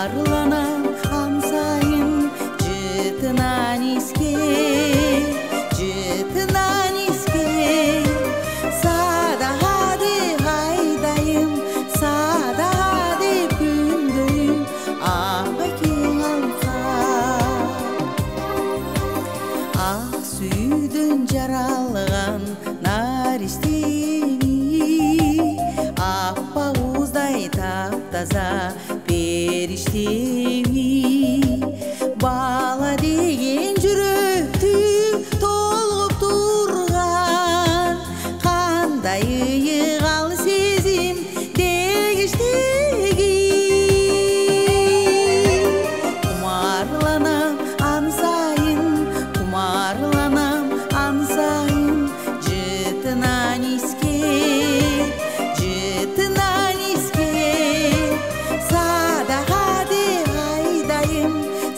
Кумарланам ан сайын жытынан иске, жытынан иске. Садаға деп айдайым, садаға деп күндейім, апакең алқа. Ақ сүйден жаралған наристеми, аппақ уыздай тап-таза періштеми. Бала деген жүректі толғып тұрған, қандай иығал сезім дегіштегі. Құмарланам ан сайын, құмарланам ан сайын, жытынан иске, жытынан иске. Садаға деп айдайым,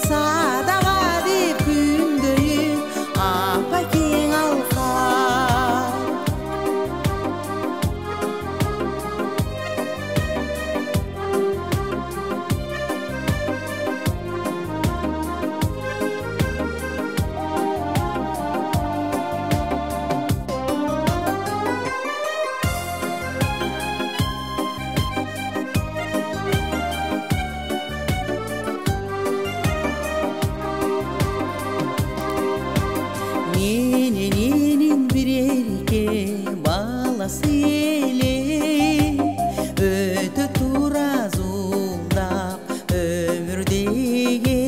садаға деп күндейім, апакең алқа. Менен бір ерке баласы еле, өтіп тура зулдап өмірдегі.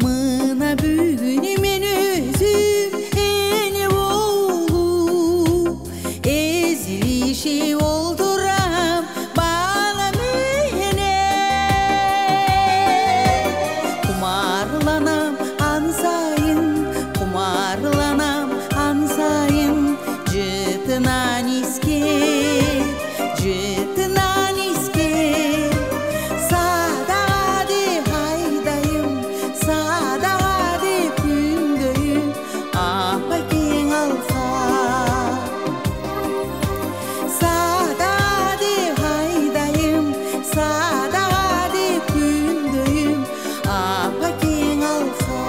Мына бүгін мен өзім ене болып, езіліше олдырам бала менен. Құмарланам ан сайын, құмарланам ан сайын, жытынан иске, жытынан иске. Садаға деп айдайым, садаға деп күндейім, апакең алқа. Садаға деп айдайым, садаға деп күндейім, апакең алқа.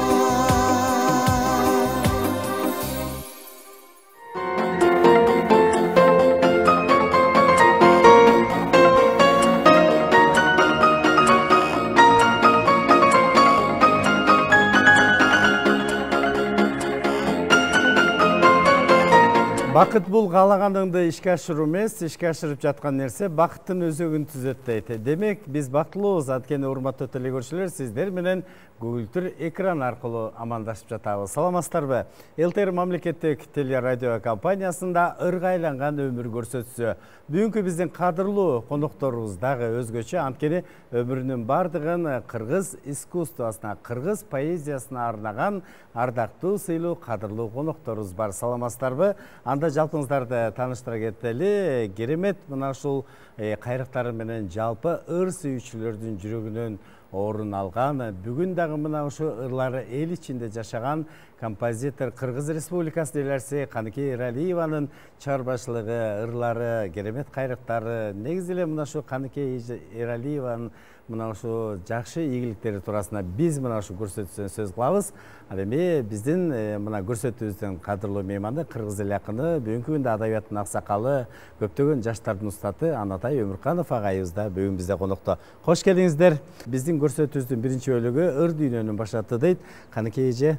Бақыт бұл қалағаныңды ішке ашыру емес, ішке ашырып жатқан нәрсе бақыттың өзегін түзет дейді. Демек, біз бақыттылымыз. Анткени урматтуу телекөрүүчүлөр, сиздер менен көгүлтүр экран аркылуу амандашып жатабыз. Саламатсыздарбы? ЛТР мамлекеттик телерадио компаниясында ыргайланган өмүр көрсөтүүсү. Бүгүнкү биздин кадырлуу конокторубуз дагы өзгөчө, анткени өмүрүнүн бардыгын кыргыз искусствосуна, кыргыз поэзиясына арнаган ардактуу, сыйлуу, кадырлуу конокторубуз бар. Саламатсыздарбы? Анда жалпыңыздарды тааныштыра кетели. Керемет мына ушул кайрыктары менен жалпы ыр сүйүүчүлөрдүн жүрөгүнөн орун алган, бүгүн дагы мына ушу ырлары эл ичинде жашаган композитор Кыргыз Республикасы элерси Каныкей Эралиеванын чыгармачылыгы, ырлары, керемет кайрыктары, негизи эле мына ушу Каныкей Эралиеванын мына ушу жакшы ийгиликтери туурасында биз мына ушу көрсөтүүсүн сөз кылабыз. Ал эми биздин мына көрсөтүүбүздүн кадырлуу мейманы Кыргыз эл акыны, бүгүнкү күндө адабияттын аксакалы, көптөгөн жаштардын устаты Анатай Өмүрканов агайыбыз да бүгүн бизде конокто. Кош келиңиздер. Биздин көрсөтүүбүздүн биринчи бөлүгү ыр дүйнөнүн башаты дейт. Каныкей эже,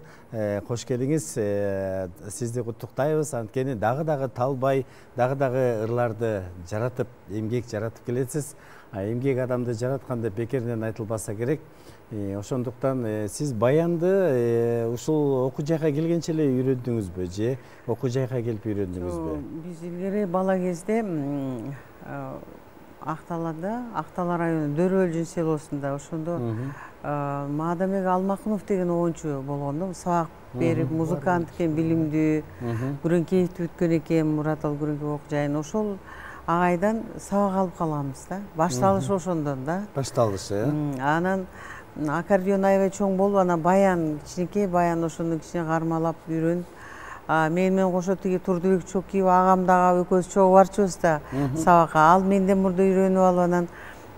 кош келиңиз. Сизди куттуктайбыз. Анткени дагы талбай, дагы ырларды жаратып, эмгек жаратып келесиз. Эмгек адамды жараткан деп бекеринен айтылбаса керек. Ошондуктан сиз баянды ушул окуу жайга келгенче эле үйрөндүңүзбү же окуу жайга келип үйрөндүңүзбү? Биз илгери бала кезде Актала району Дөрөлжүн селосунда ошондо Маадамбек Алмакунов деген оюнчу болгондо, сабак берип, музыкант экен, билимдүү, Күрөңкеевди бүткөн экен, Муратал Күрөңкеев окуу жайын. Ошол агайдан сабак алып калабыз да. Башталышы ошондон да. Башталышы. Анан аккордеон аябай чоң болуп, анан баян, кичинекей баян ошону кичине кармалап үйрөнүп, менен кошо тиги Турдубек Чокиев агам дагы экөөбүз чогуу барчубуз да сабакка. Ал менден мурда үйрөнүп алып, анан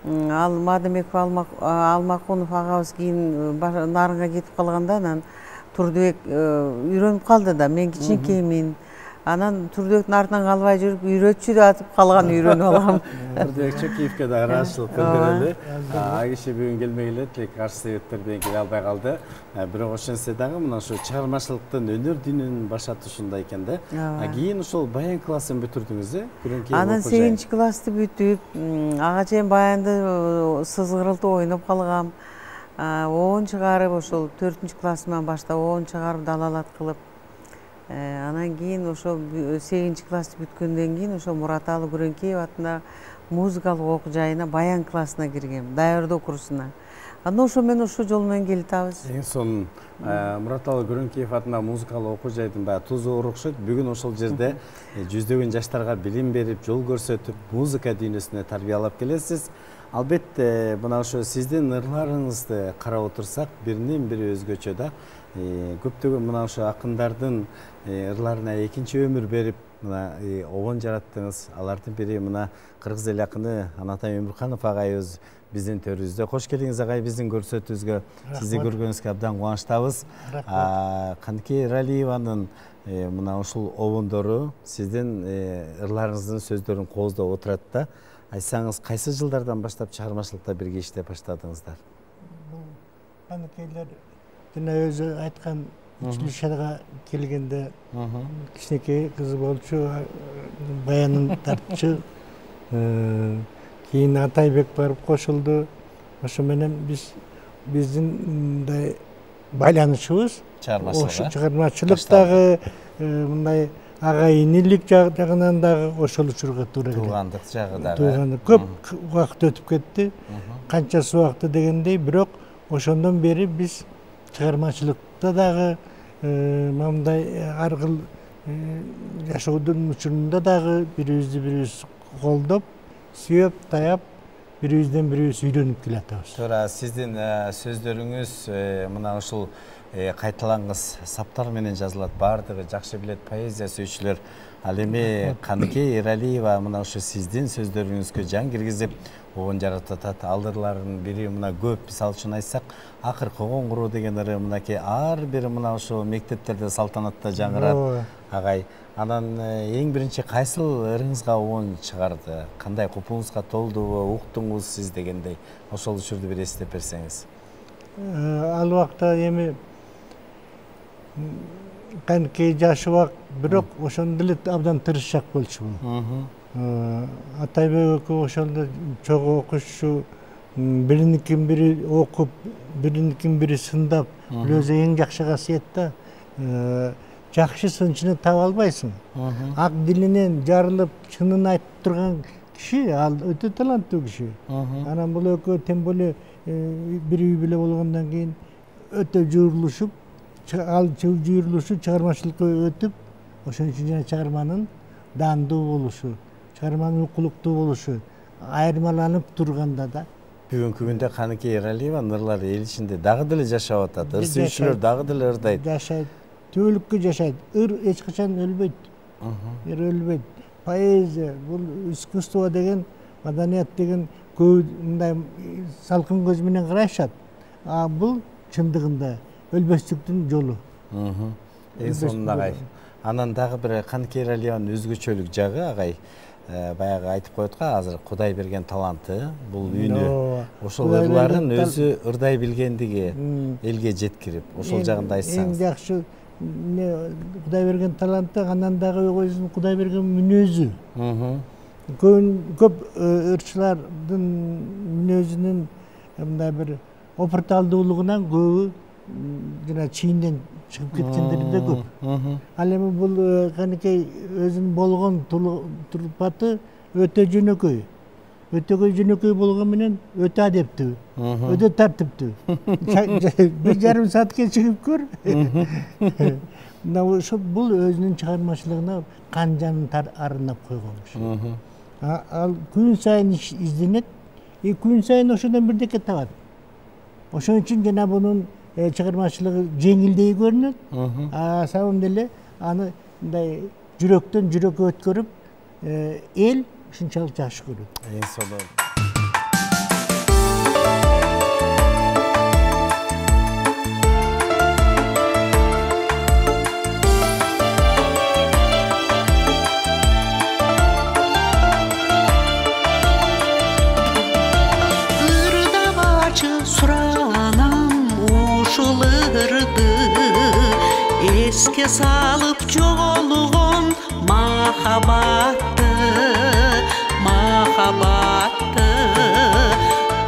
Ал Мадамбек Алмакунов агабыз кийин Нарынга кетип калганда анан Турдубек үйрөнүп калды да, мен кичинекеймин. Анан Турдубектин артынан калбай жүрүп, үйрөтчү деп атып калган үйрөнүп алгам. Турдубек Чөкеевке да ыраазычылык билдирели. Ал киши бүгүн келмей келет, лек каршы себептерден келе албай калды. Бирок ошентсе дагы мына ушу чыгармачылыктын өнөр дүйнөнүн башаты ушундай экен да. Кийин ошол баян классын бүтүрдүңүз, Анан 8 классты бүтүп, ага чейин баянды сызгырылтып ойноп калгам. 10 чыгарып, ошол 4 классыман баштап 10 чыгарып далалат кылып. Анан кийин ошо 8 классты бүткөндөн кийин ошо Мураталы Күрөңкеев атындагы музыкалык окуу жайына баян классына киргем, даярдоо курсуна. Андан ошо менен ошо жол менен келатабыз. Эң сонун Мураталы Күрөңкеев атындагы музыкалык окуу жайдын баягы тузу оор окшойт. Бүгүн ошол жерде жүздөгөн жаштарга билим берип, жол көрсөтүп, музыка дүйнөсүнө тарбиялап келесиз. Албетте, мына ошо сиздин ырларыңызды карап отурсак, биринен бири өзгөчө да. Көптөгөн мына ошо акындардын ырларына экинчи өмүр берип, мына обон жараттыңыз. Алардын бири мына кыргыз эл акыны Анатай Өмүрканов агайыбыз биздин төрүбүздө. Кош келиңиз агай, биздин көрсөтүүбүзгө. Сизди көргөнүбүзгө абдан кубанычтабыз. Каныкей Эралиеванын мына ушул обондору сиздин ырларыңыздын сөздөрүн кооздоп отурат да. Айтсаңыз, кайсы жылдардан баштап чыгармачылыкта бирге иштеп баштадыңыздар? Каныкейлер жана өзү айткан училищага келгенде кичинекей кызы болчу, баянын тартчу. Кийин Атайбек барып кошулду. Ошо менен биздин мындай байланышыбыз чыгармачылыктагы мындай агай инилик жагынан дагы ошол учурга туура келет. Туугандык жагы дагы. Көп убакыт өтүп кетти. Канчасы убакыт дегендей, бирок ошондон бери биз чыгармачылыкта дагы мындай ар кыл жашоодун учурунда дагы бирибиз колдоп, сүйөп, таяп, бирибизден бирибиз үйрөнүп келатабыз. Туура, сиздин сөздөрүңүз мына ушул кайталангыс саптар менен жазылат. Бардыгы жакшы билет поэзия сүйүүчүлөр. Ал эми Каныкей Эралиева мына ушу сиздин сөздөрүңүзгө жан киргизип обон жаратат. Алдырлардын бири мына көп, мисалы үчүн айтсак, Акыр когон куруу деген ыры мынакей ар бир мына ушу мектептерде салтанатта жаңырат. Агай, анан эң биринчи кайсыл ырыңызга обон чыгарды? Кандай купуңузга толдубу, уктуңуз сиз дегендей? Ошол учурду бир эстеп берсеңиз. Ал убакта эми Каныкей жашыбак, бирок ошондо эле абдан тырышчак болчу бул. Атайбек экөө ошондо чогуу окушчу, бириникин бири окуп, бириникин бири сындап, өзү эң жакшы касиет да. Жакшы сынчыны таба албайсың. Ак дилинен жарылып, чынын айтып турган киши, ал өтө таланттуу киши. Анан бул экөө тем более бир үй бүлө болгондон кийин өтө жуурулушуп, ал жуурулушу чыгармачылыкка өтүп, ошон үчүн жана чыгарманын даандуу болушу, чыгарманын укулуктуу болушу айырмаланып турганда да. Бүгүнкү күндө Каныкей Эралиеванын ырлары эл ичинде дагы деле жашап атат. Ыр сүйүүчүлөр дагы деле ырдайт. Жашайт, түбөлүккө жашайт. Ыр эч качан өлбөйт. Ыр өлбөйт. Поэзия, бул искусство деген, маданият деген көп мындай салкын көз менен карашат. А бул чындыгында өлбөстүктүн жолу. Эң сонун агай. Анан дагы бир Каныкей Эралиеванын өзгөчөлүк жагы агай. Баягы айтып коет го, азыр Кудай берген таланты, бул үнү. Ошол ырларын өзү ырдай билгендиги элге жеткирип, ошол жагында айтсаңыз. Эң жакшы Кудай берген таланты, андан дагы өзүнүн Кудай берген мүнөзү. Көп ырчылардын мүнөзүнүн мындай бир опурталдуулугунан көбү жана чийинден чыгып кеткендери да көп. Ал эми бул Каныкей өзүнүн болгон турпаты өтө жөнөкөй. Өтө жөнөкөй болгон менен өтө адептүү, өтө тартиптүү. 1,5 саатка чыгып көр. Мына ошо бул өзүнүн чыгармачылыгына кан жанын арнап койгон. Ал күн сайын изденет, күн сайын ошодон бирдеке табат. Ошон үчүн жана бунун чыгармачылыгы жеңилдей көрүнөт. Самым деле аны мындай жүрөктөн жүрөккө өткөрүп, эл ушунчалык жакшы көрөт. Эң сонун. эске салып жоголгон махабатты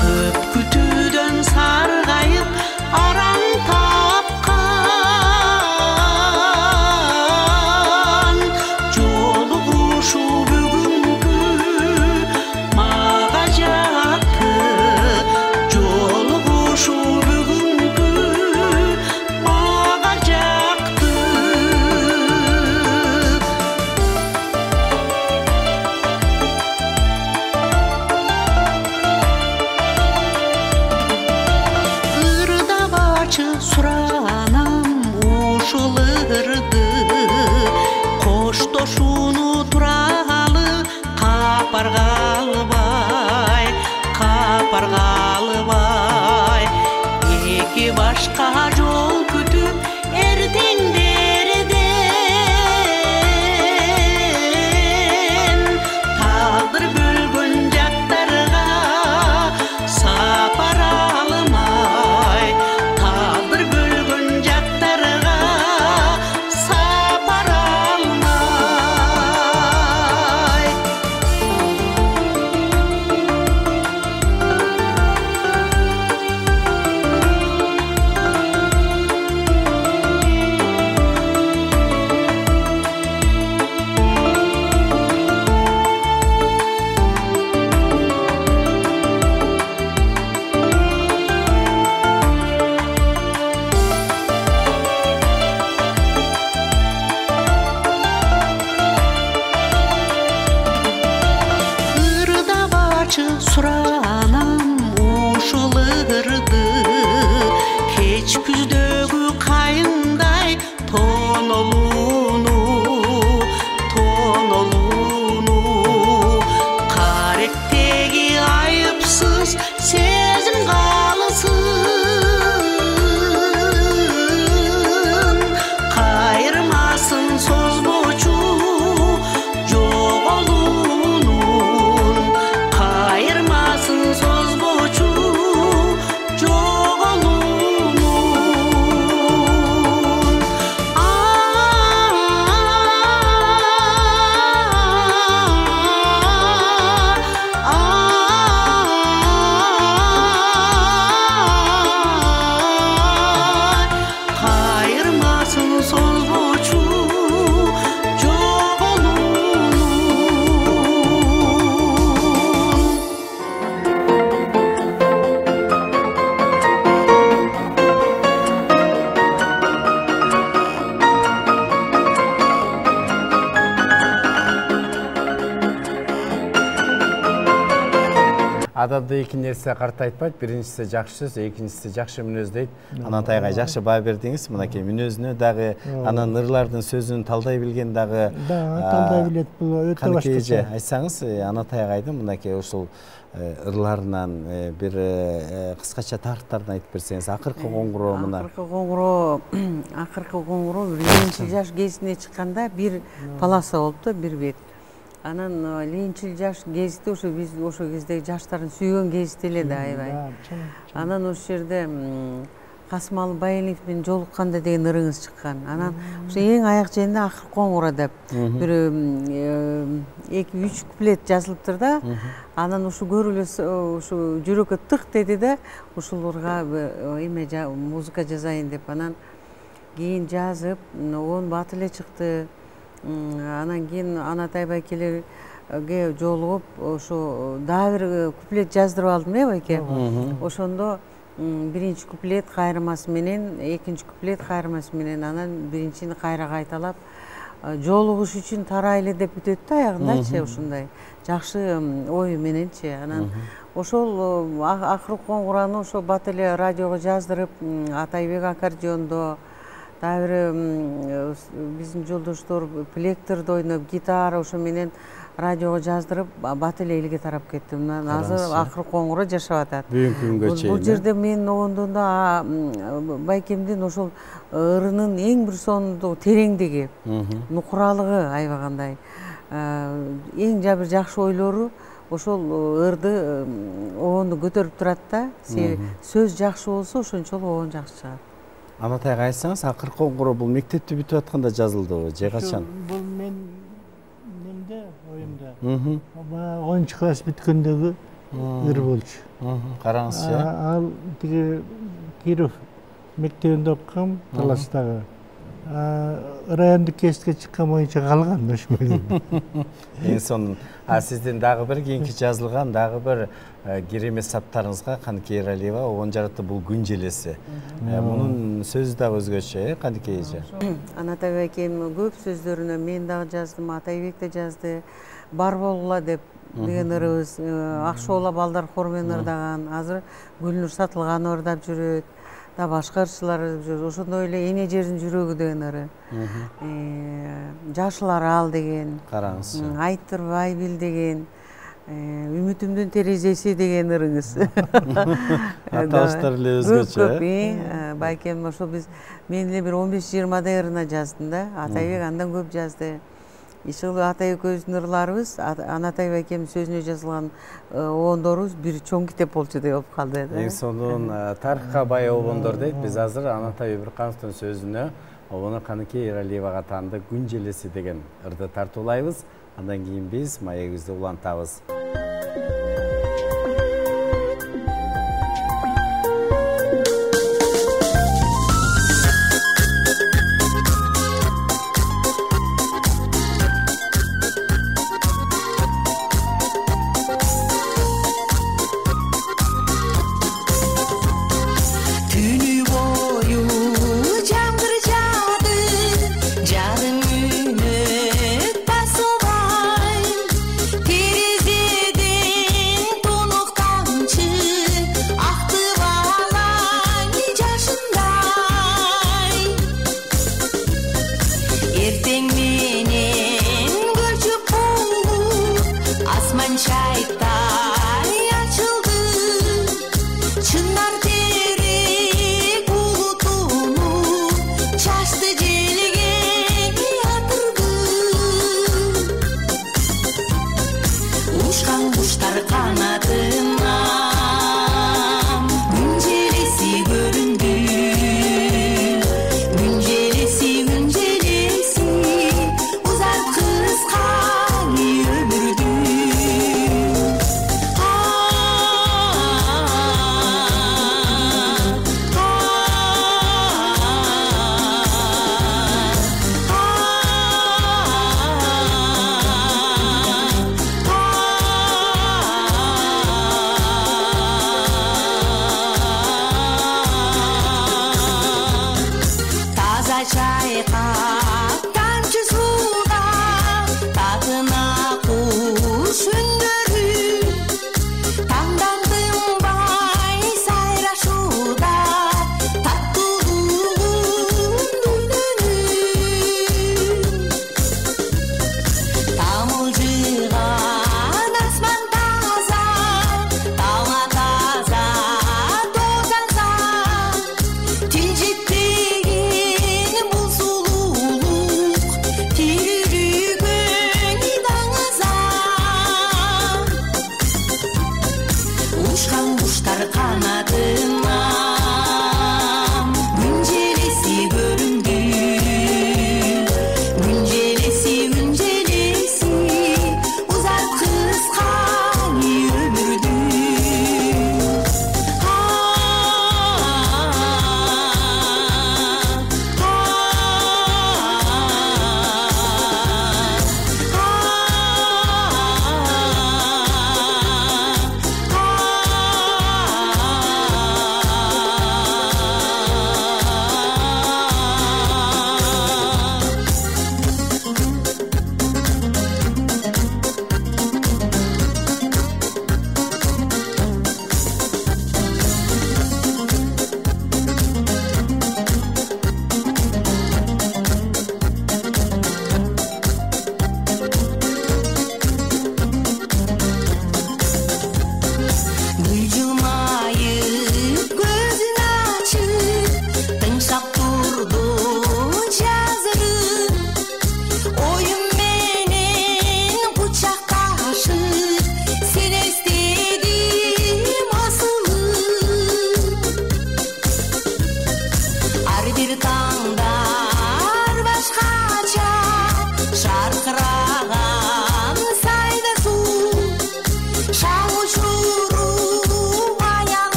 көп күтүүдөн саргайып аран тапкан жолугушуу бүгүнкү мага жакты жолугушуу бүгүнкү мага жакты суранам ушул ырды коштошууну туралы капарга албай эки башка жол күтүп эртеңдерден тагдыр бөлгөн жактарга сапар алмай суранам ушул ырды кеч күздөгү кайыңдай тонолууну каректеги айыпсыз сезим калысын кайырмасын созбочу созбочу жоголуунун кайырмасын созбочу Адамды эки нерсе картайтпайт. Биринчиси жакшы сөз, экинчиси жакшы мүнөз дейт. Анатайга жакшы баа бердиңиз. Мынакей мүнөзүнө дагы анан ырлардын сөзүн талдай билген дагы талдай билет. Бул өтө башкача. Айтсаңыз, Анатай агайдын мынакей ушул ырларынан бир кыскача тарыхтарын айтып берсеңиз. Акыркы коңгуроо мына. Акыркы коңгуроо 20 жаш кезине чыкканда бир полоса болупту, бир бет. Анан ленчил жаш гезити ошо биз ошо кезде жаштардын сүйгөн гезити эле да аябай. Анан ошол жерде Касымалы Байылиев менен жолукканда деген ырыңыз чыккан. Анан ошо эң аяк жеринде акыркы коңгуроо деп бир 2-3 куплет жазылыптыр да. Анан ушу көрүлө ушу жүрөккө тык деди да, ушуларга эме музыка жазайын деп. Анан кийин жазып, он бат эле чыкты. Анан кийин Анатай байкелерге жолугуп ошо дагы бир куплет жаздырып алдым, байке. Ошондо биринчи куплет кайрымасы менен, экинчи куплет кайрымасы менен, анан биринчини кайра кайталап жолугуш үчүн тарайлы деп бүтөт да аягындачы, ушундай жакшы ой мененчи. Анан ошол акыркы коңгуроону ошо бат эле радиого жаздырып, Атайбек аккордеондо, дагы бир биздин жолдоштор плекторду ойноп, гитара ошо менен радиого жаздырып, бат эле элге тарап кетти. Мына азыр акыркы коңгуроо жашап атат. Бүгүнкү күнгө чейин. Бул жерде мен оңдондо байкемдин ошол ырынын эң бир сонундуу тереңдиги, нукуралыгы аябагандай. Эң бир жакшы ойлору ошол ырды оонду көтөрүп турат да. Сөз жакшы болсо ошончолук оон жакшы чыгат. Анатайга айтсаңыз, акыркы коңгуроо бул мектепти бүтүп атканда жазылдыбы же качан? Бул мен немде оюмда. 10 класс бүткөндөгү ыр болчу. Караңызчы. Ал тиги Киров мектебинде окугам, Таластагы. Райондук кесипке чыккан боюнча калган ошол. Эң сонун. Сиздин дагы бир кийинки жазылган дагы бир керемет саптарыңызга Каныкей Эралиева огон жаратты бул күн желеси. Мунун сөзү дагы өзгөчө, Каныкей эже. Анатай экем көп сөздөрүнө мен дагы жаздым, Атайбек да жазды. Бар болгула деп деген ырыбыз, Акшоола балдар хормен ырдаган, азыр Гүлнур Сатылган ырдап жүрөт. Да башка ырчылар жүрөт. Ошондой эле Эне жердин жүрөгү деген ыры. Жашыл арал деген. Караңызчы. Айттырбай бил деген. Үмүтүмдүн терезеси деген ырыңыз. Аталыштар эле өзгөчө. Байкем ошо мен эле бир 15-20 ырына жаздым да. Атайбек андан көп жазды. Ишыл Атай экөөбүздүн ырларыбыз, Анатай байкем сөзүнө жазылган обондорубуз бир чоң китеп болчу деп болуп калды. Эң сонун тарыхка бай обондор дейт. Биз азыр Анатай Өбүркановдун сөзүнө обону Каныкей Эралиевага таанды күн желеси деген ырды тартуулайбыз. Андан кийин биз маегибизди улантабыз. Tereziye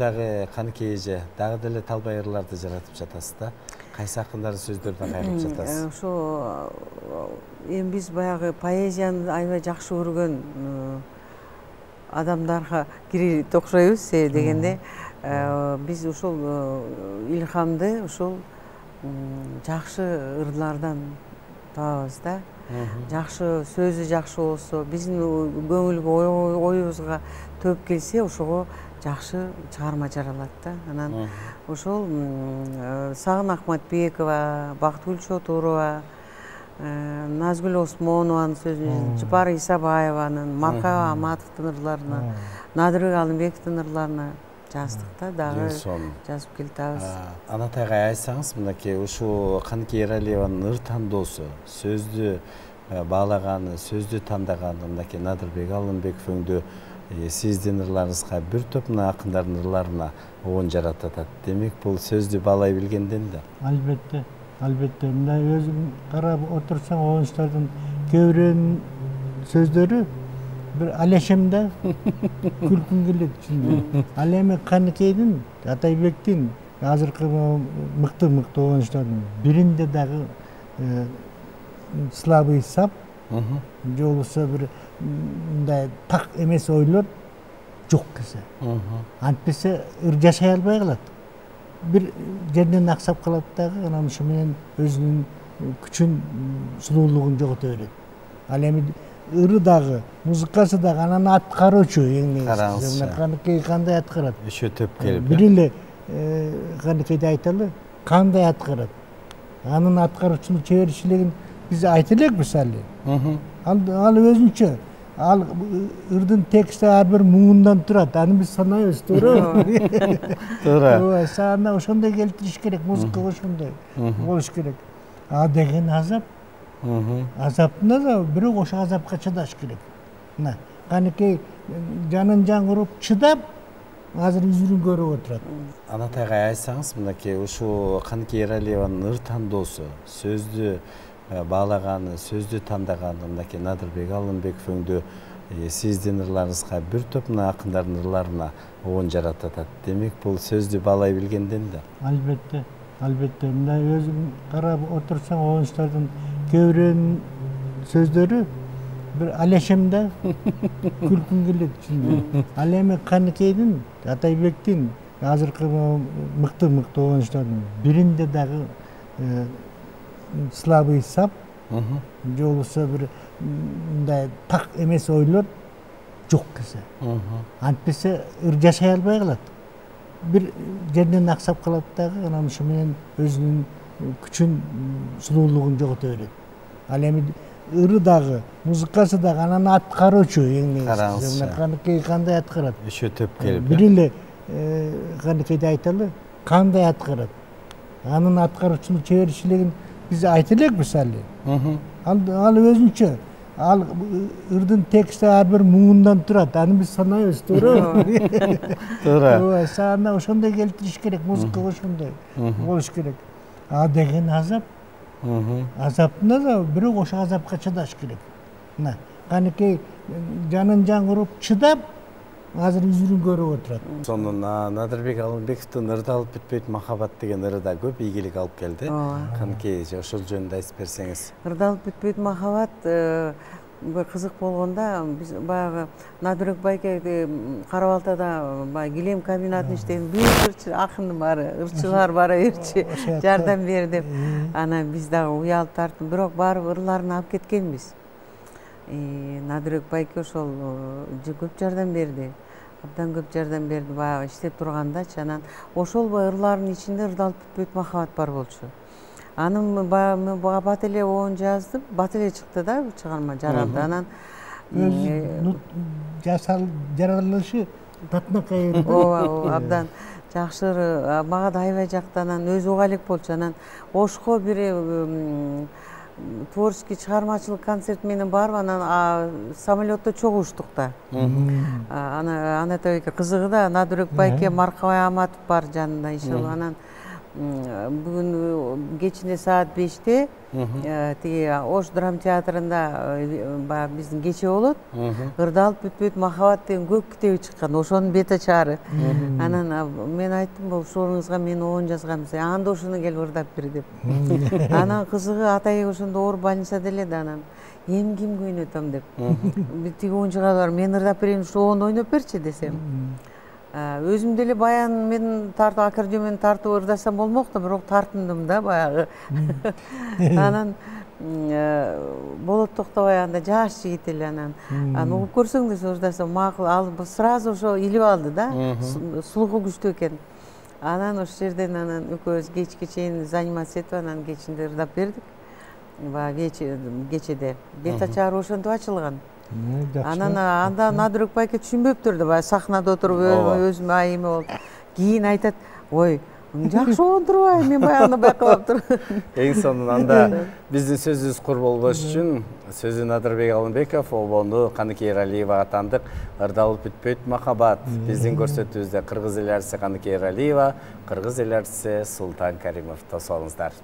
дагы Каныкей эже дагы деле талбай ырларды жаратып жатасыз да. Кайсы акындардын сөздөрүнө кайрылып жатасыз? Ошо эми биз баягы поэзияны аябай жакшы көргөн адамдарга кирип окшойбуз. Себеби дегенде биз ушул илхамды ушул жакшы ырлардан табабыз да. Жакшы сөзү жакшы болсо, биздин көңүлгө оюбузга төп келсе, ошого жакшы чыгарма жаралат да. Анан ошол Сагын Акматбекова, Бактыгүл Чотурова, Назгүл Осмонованын сөзү, Жыпар Исабаеванын, Маркаба Аматовдун ырларына, Надырбек Алымбековдун ырларына жаздык да, дагы жазып келатабыз. Анатайга айтсаңыз, мынакей ушу Каныкей Эралиеванын ыр тандоосу, сөздү баалаганы, сөздү тандаганы мынакей Надырбек Алымбеков өңдө сиздин ырларыңызга бир топ мына акындардын ырларына оон жаратат. Демек бул сөздү баалай билгенден да. Албетте, албетте. Мына өзүм карап отурсаң, оңуштардын кээ бирөөнүн сөздөрү bir aleşimde külkün gelip şimdi. Alemi Kanıkey'din, Ataybek'tin, azırkı mıktı oğunçların birinde dağı slabı sap, jolusa bir tak emes oylar çok kısa. Antpese ırjaşay albay kılat. Bir жерден ақсап қалады дағы, анан шуменен өзүнүн күчүн сулуулугун жогото берет. Ал эми ыры дагы, музыкасы дагы анан аткаруучу эң негизи. Каныкей кандай аткарат? Өшө төп келип. Бир эле Каныкейди айталы, кандай аткарат? Анын аткаруучулук чеберчилигин биз айта элекпиз али. Ал өзүнчө ал ырдын тексти ар бир муңундан турат. Аны биз санайбыз, туура? Туура. Саана ошондой келтириш керек, музыка ошондой болуш керек. А деген азап. Азапына да бирок ошо азапка чыдаш керек. Мына Каныкей жанын жан куруп чыдап, азыр үзүрүн көрүп отурат. Анатайга айтсаңыз, мынакей ушу Каныкей Эралиеванын ыр тандоосу, сөздү баалаганы, сөздү тандаганы мынакей Надырбек Алымбеков өңдө сиздин ырларыңызга бир топ мына акындардын ырларына оон жаратат. Демек бул сөздү баалай билгенден да. Албетте, албетте. Мына өзүм карап отурсаң, оңуштардын кээ бирөөнүн сөздөрү bir aleşimde külkün gelip şimdi. Ал эми Каныкейдин, Ataybek'tin, azırkı mıktı oğunçların birinde dağı slabı sap, jolusa bir tak emes oylar çok kısa. Antpese ırjaşay albay kılat. Bir жерден ақсап қалады дағы, анан шуменен өзүнүн күчүн сулуулугун жогото берет. Ал эми ыры дагы, музыкасы дагы анан аткаруучу эң негизи. Каныкей кандай аткарат? Өшө төп келип. Бир эле Каныкейди айталы, кандай аткарат? Анын аткаруучулук чеберчилигин биз айта элекпиз али. Ал өзүнчө ал ырдын тексти ар бир муңундан турат. Аны биз санайбыз, туура? Туура. Саана ошондой келтириш керек, музыка ошондой болуш керек. А деген азап. Азапына да бирок ошо азапка чыдаш керек. Мына Каныкей жанын жан куруп чыдап, азыр үзүрүн көрүп отурат. Сонун Надырбек Алымбековдун ырды алып бүтпөйт махабат деген ыры да көп ийгилик алып келди. Каныкей ошол жөнүндө айтып берсеңиз. Ырды алып бүтпөйт махабат кызык болгондо биз баягы Надырбек байке Карабалтада килем комбинатын иштеген бүт акындын баары, ырчылар бара берчи, жардам бер деп. Анан биз дагы уялып тарттым, бирок барып ырларын алып кеткенбиз. Надырбек байке ошол көп жардам берди. Абдан көп жардам берди, баягы иштеп тургандачы. Анан ошол ырлардын ичинде ырды алып бүтпөйт махабат бар болчу. Анын баягы бат эле оон жаздым, бат эле чыкты да чыгарма жаралды. Анан жаралышы татынакай. Ооба, абдан жакшы, мага да аябай жакты. Анан өзү уга элек болчу. Анан Ошко бир творческий чыгармачылык концерт менен барып, анан самолетто чогуу учтук да. Анатайбекке кызыгы да Надырбек байке Маркабай Аматов бар жанында иншалла. Анан Бүгін кечинде саат 5-те тиги Ош драма театрында биздин кече болот. Ырдалып бүтпөйт махаббат деген көк китеби чыккан, ошонун бет ачары. Анан мен айттым, ошоңузга мен 10 жазгам, анда ошону келип ырдап бер деп. Анан кызыгы атайы ошондо оор больницада эле, анан эми кимге ойнотом деп. Тиги оюнчуга бар, мен ырдап берейин, ошону ойноп берчи десем. Өзүм деле баян мен аккордеон тартып ырдасам болмок да, бирок тартындым да баягы. Анан болот токтобай анда жаш жигит эле, анан угуп көрсөң десе ырдасам макул, ал сразу ошо илип алды да, слуху күчтүү экен. Анан ошол жерден анан экөөбүз кечке чейин заниматься этип, анан кечинде ырдап бердик. Баягы кечеде бет ачары ошентип ачылган. Анан анда Надырбек байке түшүнбөптүр да, сахнада отуруп өзүм айыме болуп. Кийин айтат, ой, жакшы болгон турбайбы, мен баягында байкалап турдум. Эң сонун анда биздин сөзүбүз кур болбош үчүн сөзү Надырбек Алымбеков, обону Каныкей Эралиевага тандык. Ырдалып бүтпөйт махаббат. Биздин көрсөтүүбүздө кыргыз эл артиси Каныкей Эралиева, кыргыз эл артиси Султан Каримов. Тосуп алыңыздар.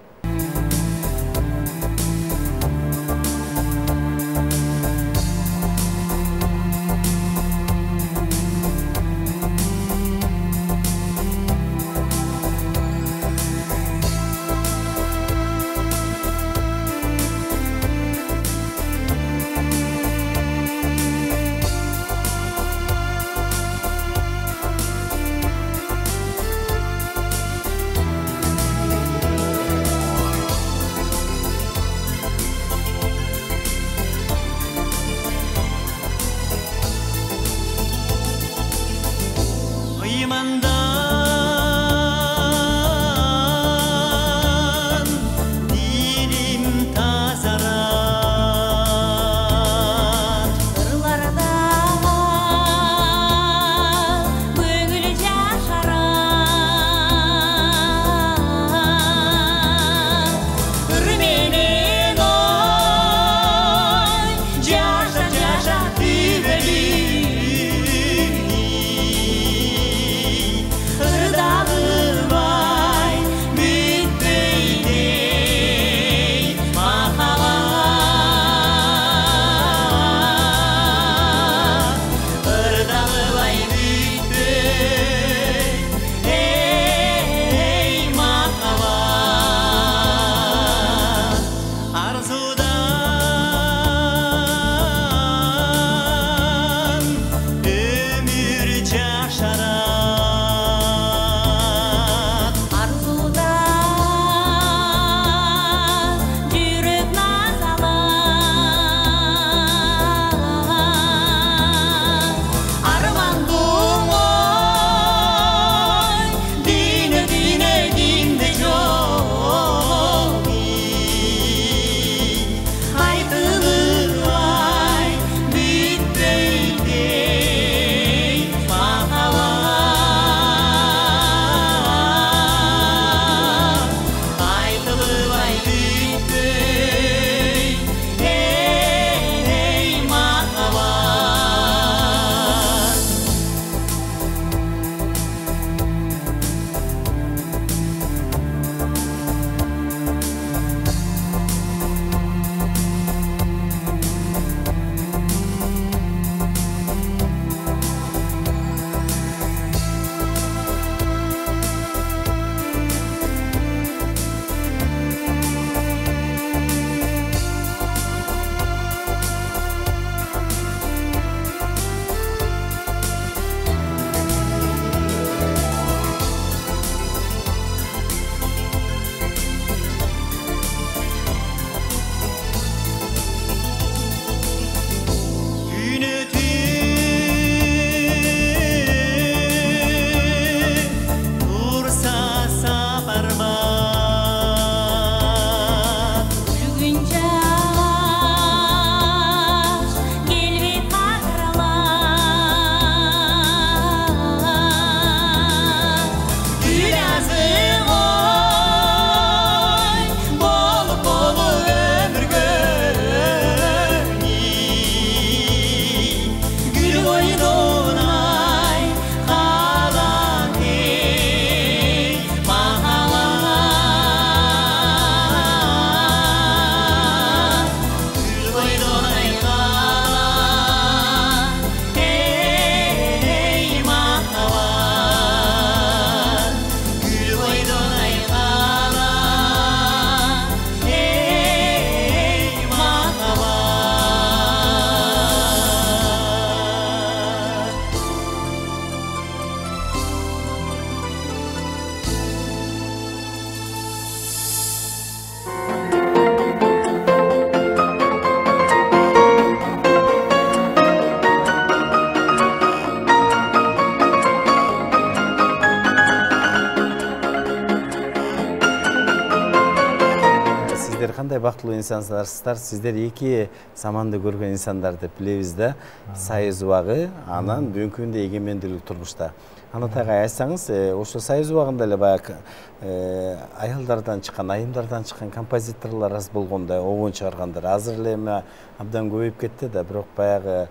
кандай бактылуу инсандарсыздар. Сиздер эки заманды көргөн инсандар деп билебиз да. Союз убагы, анан бүгүнкү күндө эгемендүүлүк турмушта. Аны тагы айтсаңыз, ошо Союз убагында эле баягы аялдардан чыккан, айымдардан чыккан композиторлор аз болгондой, обон чыгаргандар. Азыр эле эми абдан көбөйүп кетти да, бирок баягы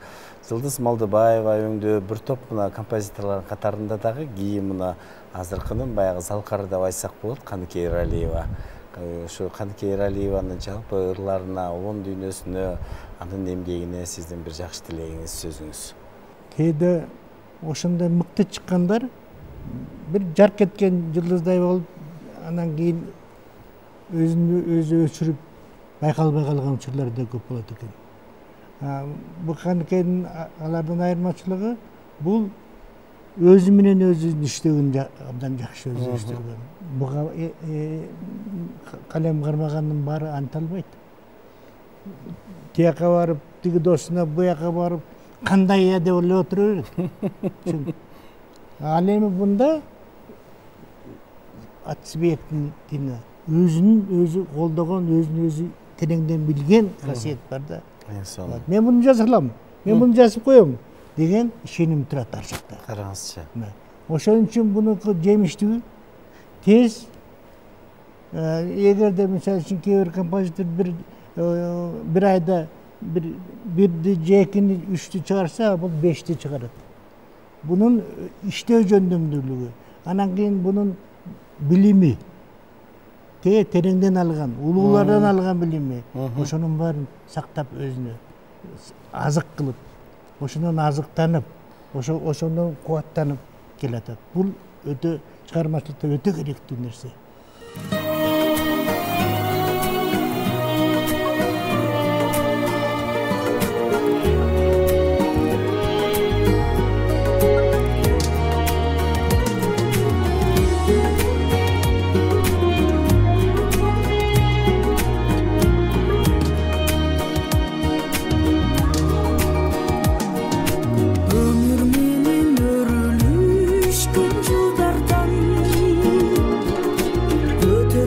Жылдыз Малдыбаева өңдөө бир топ мына композиторлордун катарында дагы кийин мына азыркынын баягы Залкары деп айтсак болот, Каныкей Эралиева. Ошо Каныкей Эралиеванын жалпы ырларына, обон дүйнөсүнө, анын эмгегине сиздин бир жакшы тилегиңиз, сөзүңүз. Кейде ошондой мыкты чыккандар бир жарк кеткен жылдыздай болуп, анан кийин өзүн өчүрүп байкалбай калган учурлар да көп болот экен. Бул Каныкейдин алардан айырмачылыгы бул өзү менен өзү иштеген абдан жакшы өзү иштеген. Буга калем кармаганын баары анталбайт. Тияка барып, тиги досуна, буяка барып, кандай деп ойлоп отура берет. Ал эми бунда ат субъектин өзүнүн өзү колдогон, өзүн өзү тереңден билген касиет бар да. Мен буну жаза алам, мен буну жазып коем деген ишеним турат ар жакта. Караңызчы. Ошон үчүн бунуку жемиштүү тез, эгерде мисалы үчүн кээ бир композитор бир айда бирди, экини, үчтү чыгарса, бул 5ти чыгарат. Бунун иштөө жөндөмдүүлүгү, анан кийин бунун билими, тереңден алган, улуулардан алган билими, ошонун баарын сактап өзүнө азык кылып, ошондон азыктанып, ошондон кубаттанып келатат. Бул өтө чыгармачылыкта өтө керектүү нерсе. Өтө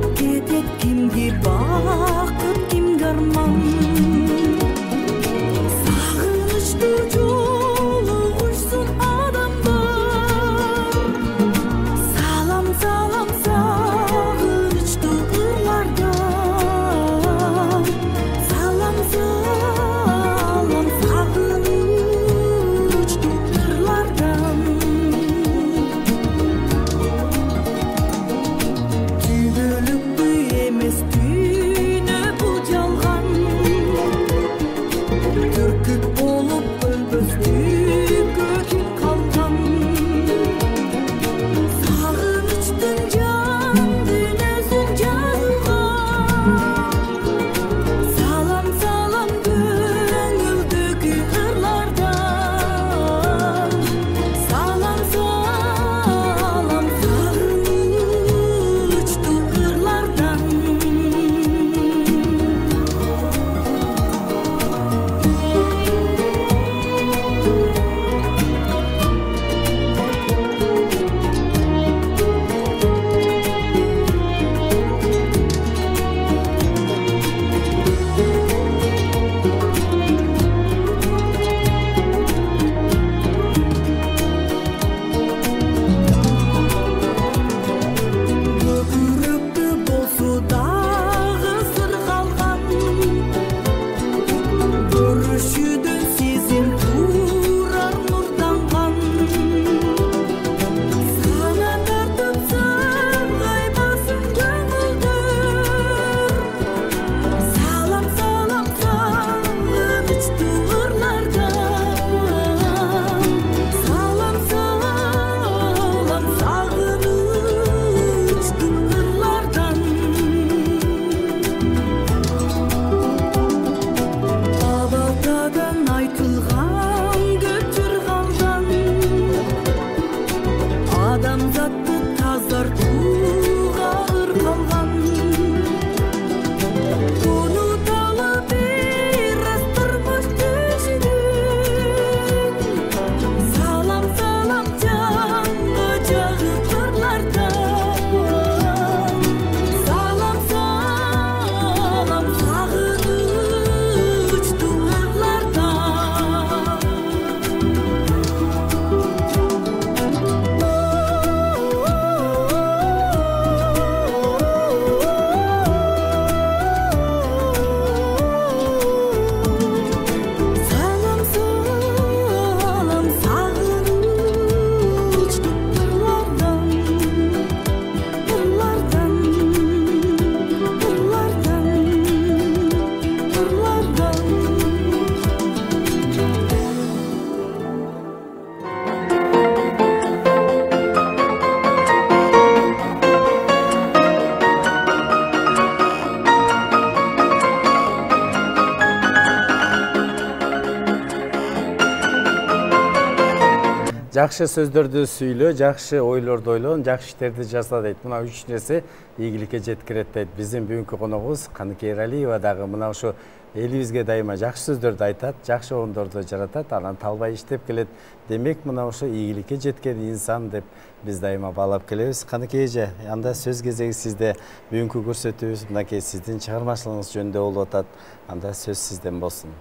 жакшы сөздөрдү сүйлө, жакшы ойлорду ойлон, жакшы иштерди жаса дейт. Мына 3 нерсе ийгиликке жеткирет дейт. Биздин бүгүнкү коногубуз Каныкей Эралиева дагы мына ушу элибизге дайыма жакшы сөздөрдү айтат, жакшы оңдорду жаратат, анан талбай иштеп келет. Демек мына ушу ийгиликке жеткен инсан деп биз дайыма баалап келебиз. Каныкей эже, анда сөз кезеги сизде. Бүгүнкү көрсөтүүбүз мынакей сиздин чыгармачылыгыңыз жөнүндө болуп атат. Анда сөз сизден болсун.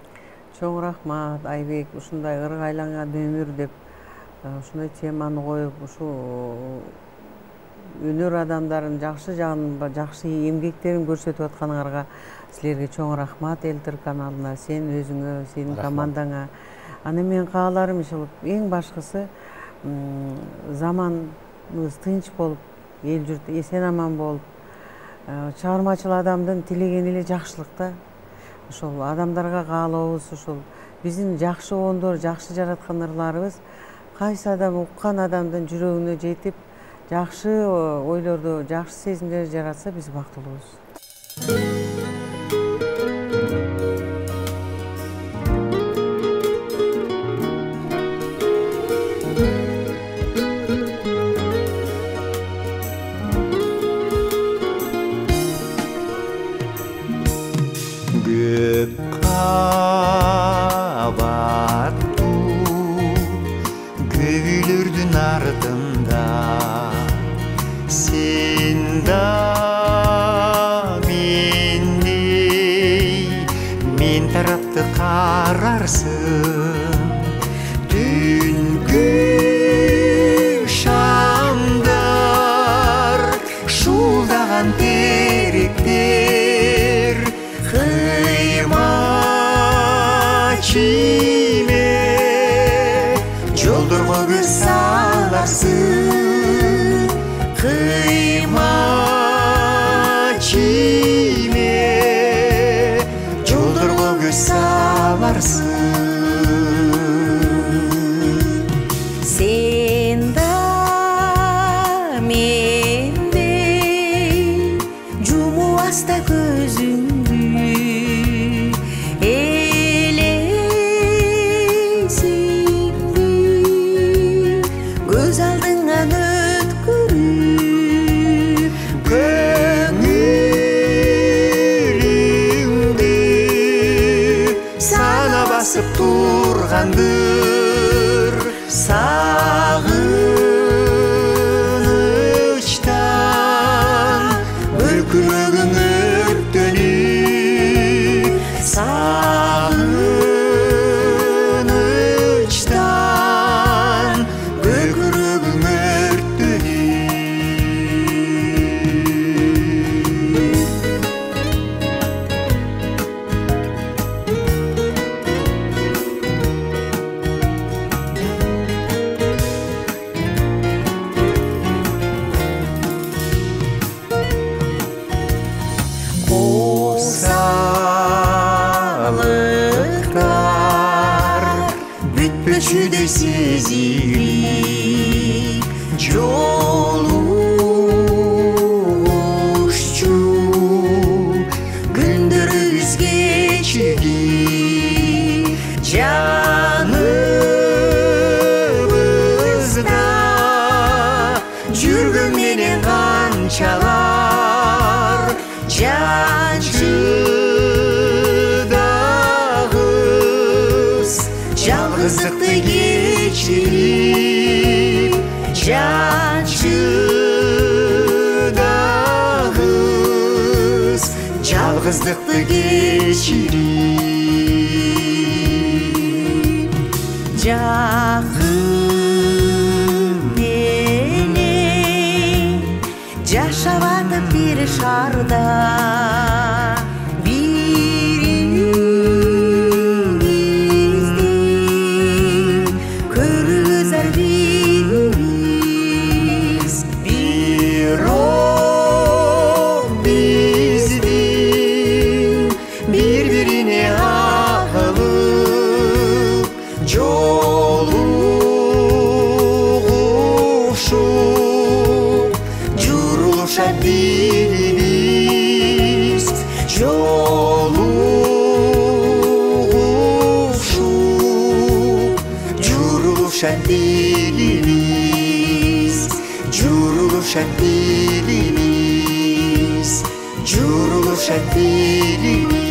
Чоң рахмат Айбек, ушундай ыргайланган өмүр деп ушундай теманы коюп, ушу өнөр адамдарын жакшы жагын, жакшы эмгектерин көрсөтүп атканыңарга силерге чоң рахмат. Элтир каналына, сен өзүңө, сенин командаңа. Аны мен кааларым эң башкысы заманыбыз тынч болуп, эл журт эсен аман болуп, чыгармачыл адамдын тилегени эле жакшылык да. Ошол адамдарга каалообуз ушул биздин жакшы оңдор, жакшы жараткан ырларыбыз кайсы адам уккан адамдын жүрөгүнө жетип, жакшы ойлорду, жакшы сезимдерди жаратса биз бактылуубуз. Көйлөрдүн артында сен да мендей мен тарапты карарсың. Түнкү шамдар шуулдаган теректер кыйма чиме жолдорго көз саларсың. Кыйма чиме жолдорго көз саларсың. Сен да мендей жумуп аста көзүңдү көз алдыңан өткөрүп көңүлүңдү сана басып тургандыр. Сагынычтан бөлкүрөгүң өрттөнүп, сагынычтан бөлкүрөгүң бүтпөчүдөй сезилип жолугушчу күндөрүбүз кечиги жаныбызда жүргөн менен канчалар жанчы жалгыздыкты кечирип, жанчыда кыз жалгыздыкты кечирип, жакын менен жашап атып бир шарда dilimiz joluguşup juruluşan dilimiz Juruluşak dilimiz, juruluşak dilimiz.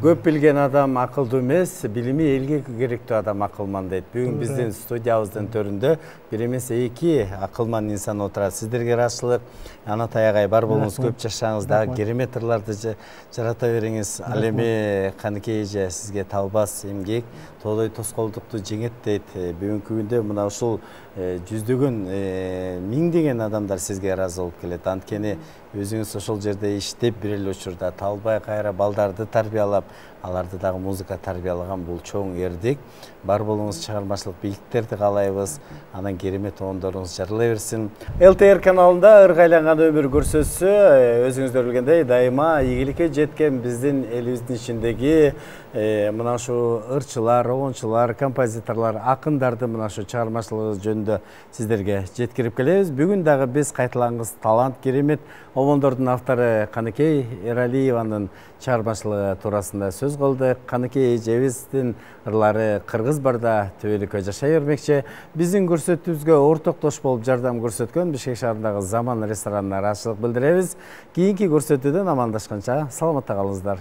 Көп билген адам акылдуу эмес, билими элге керектүү адам акылман дейт. Бүгүн биздин студиябыздын төрүндө бир эмес эки акылман инсан отурат. Сиздерге ыраазычылык, ана таягай бар болуңуз, көп жашаңыз, дагы керемет ырларды жарата бериңиз. Ал эми Каныкей эже сизге талбас эмгек, тоодой тоскоолдукту жеңет дейт. Бүгүнкү күндө мына ушул жүздөгөн миңдеген адамдар сизге ыраазы болуп келет. Анткени өзүңүз ошол жерде иштеп бир эле учурда талбай кайра балдарды тарбиялап, аларды дагы музыка тарбиялаган бул чоң эрдик. Бар болуңуз, чыгармачылык бийликтерди каалайбыз. Анан керемет оңдоруңуз жарыла берсин. ЛТР каналында ыргайланган өмүр көрсөтсө, өзүңүздөр билгендей, дайыма ийгиликке жеткен биздин элибиздин ичиндеги мына ушу ырчылар, оңчулар, композиторлор, акындарды мына ушу чыгармачылыгы жөнүндө сиздерге жеткирип келебиз. Бүгүн дагы биз кайталангыс талант, керемет обондордун автору Каныкей Эралиеванын чыгармачылыгы туурасында сөз кылдык. Каныкей эжебиздин ырлары кыргыз барда түбөлүккө жашай бермекчи. Биздин көрсөтүүбүзгө ортоктош болуп жардам көрсөткөн Бишкек шаарындагы Заман ресторанына ыраазычылык билдиребиз. Кийинки көрсөтүүдөн амандашканча саламатта калыңыздар.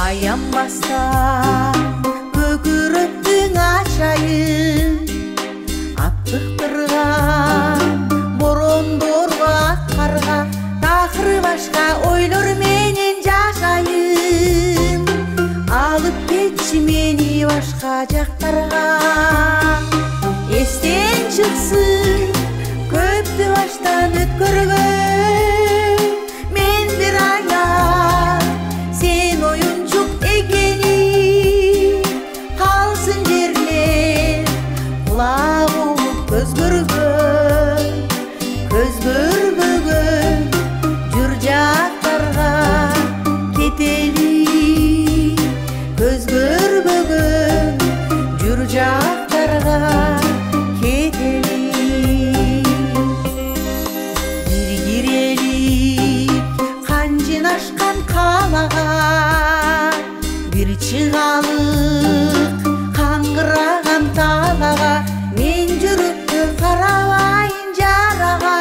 Аянбастан көкүрөктүң ачайын аптыктырган борондорго аккарга такыр башка ойлор менен жашайын алып кетчи мени башка жактарга эстен чыксын көптү баштан өткөргөн мен бир аял сен оюнчук экени калсын жерлер кулак болуп көз көрбөгөн жүр жактарга кетели көз көрбөгөн жүр жактарга кетели бир кирелип канжынашкан калага бир чыгалык каңгыраган талага мен жүрөккө карабайын жарага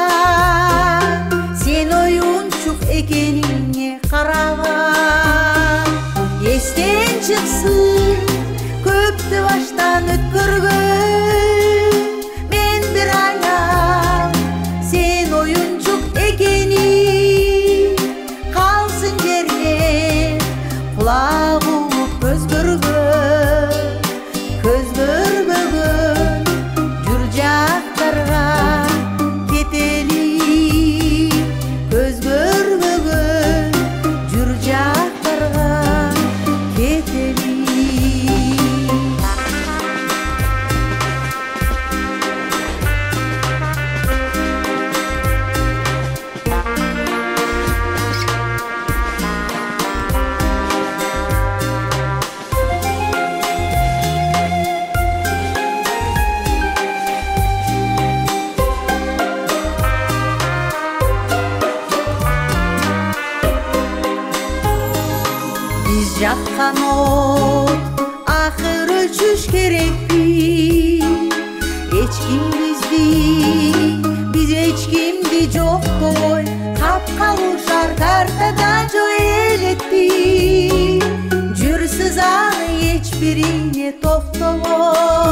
сен оюнчук экениңе караба эстен чыксын көптү баштан өткөргөн мен бир аял сен оюнчук экени калсын жерлер кулак болуп көз көрбөгөн жүр жактарга кетели көз көрбөгөн жүр жактарга кетели. Биз жаккан от акыр өлчүш керекпи эч ким биз эч кимди жоктобой капкалуу шаар картада жой элетпи жүр сызаны эч бирине токтобой